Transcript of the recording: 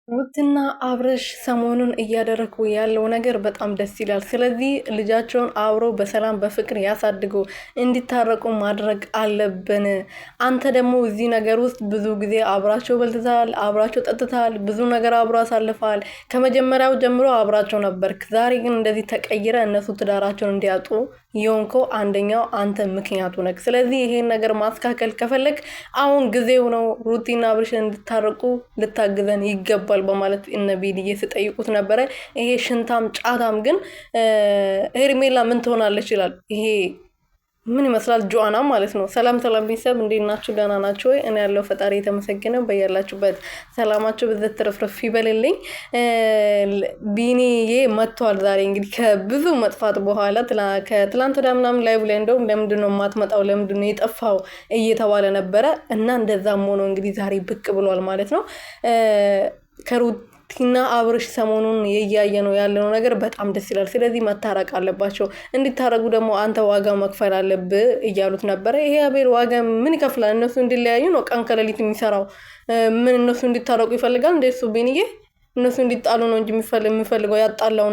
ሩትና አብርሽ ሰሞኑን እያደረጉ ያለው ነገር በጣም ደስ ይላል። ስለዚህ ልጃቸውን አብረው በሰላም በፍቅር ያሳድጉ እንዲታረቁ ማድረግ አለብን። አንተ ደግሞ እዚህ ነገር ውስጥ ብዙ ጊዜ አብራቸው በልተሃል፣ አብራቸው ጠጥተሃል፣ ብዙ ነገር አብሮ አሳልፈሃል። ከመጀመሪያው ጀምሮ አብራቸው ነበርክ። ዛሬ ግን እንደዚህ ተቀይረ እነሱ ትዳራቸውን እንዲያጡ የሆንከው አንደኛው አንተ ምክንያቱ ነህ። ስለዚህ ይሄን ነገር ማስተካከል ከፈለግ አሁን ጊዜው ነው። ሩቲና አብርሽን እንዲታረቁ ልታግዘን ይገባል በማለት እነ ቢኒዬ ሲጠይቁት ነበረ። ይሄ ሽንታም ጫታም ግን ሄርሜላ ምን ትሆናለች ይላል። ይሄ ምን ይመስላል? ጆአና ማለት ነው። ሰላም ሰላም ቤተሰብ እንዴት ናችሁ? ደህና ናችሁ ወይ? እኔ ያለው ፈጣሪ የተመሰገነ በያላችሁበት ሰላማችሁ በዘት ተረፍረፍ ይበልልኝ። ቢኒዬ መጥቷል ዛሬ እንግዲህ ከብዙ መጥፋት በኋላ ከትላንት ወዲያ ምናምን ላይቭ ላይ እንደውም ለምንድን ነው የማትመጣው ለምንድን ነው የጠፋው እየተባለ ነበረ እና እንደዛም ሆኖ እንግዲህ ዛሬ ብቅ ብሏል ማለት ነው። ከሩቲና አብርሽ ሰሞኑን እያየ ነው ያለው ነገር በጣም ደስ ይላል። ስለዚህ መታረቅ አለባቸው። እንዲታረጉ ደግሞ አንተ ዋጋ መክፈል አለብህ እያሉት ነበረ። ይሄ አቤል ዋጋ ምን ይከፍላል? እነሱ እንዲለያዩ ነው ቀን ከሌሊት የሚሰራው። ምን እነሱ እንዲታረቁ ይፈልጋል? እንደሱ ቢኒዬ እነሱ እንዲጣሉ ነው እንጂ የሚፈልገው ያጣላው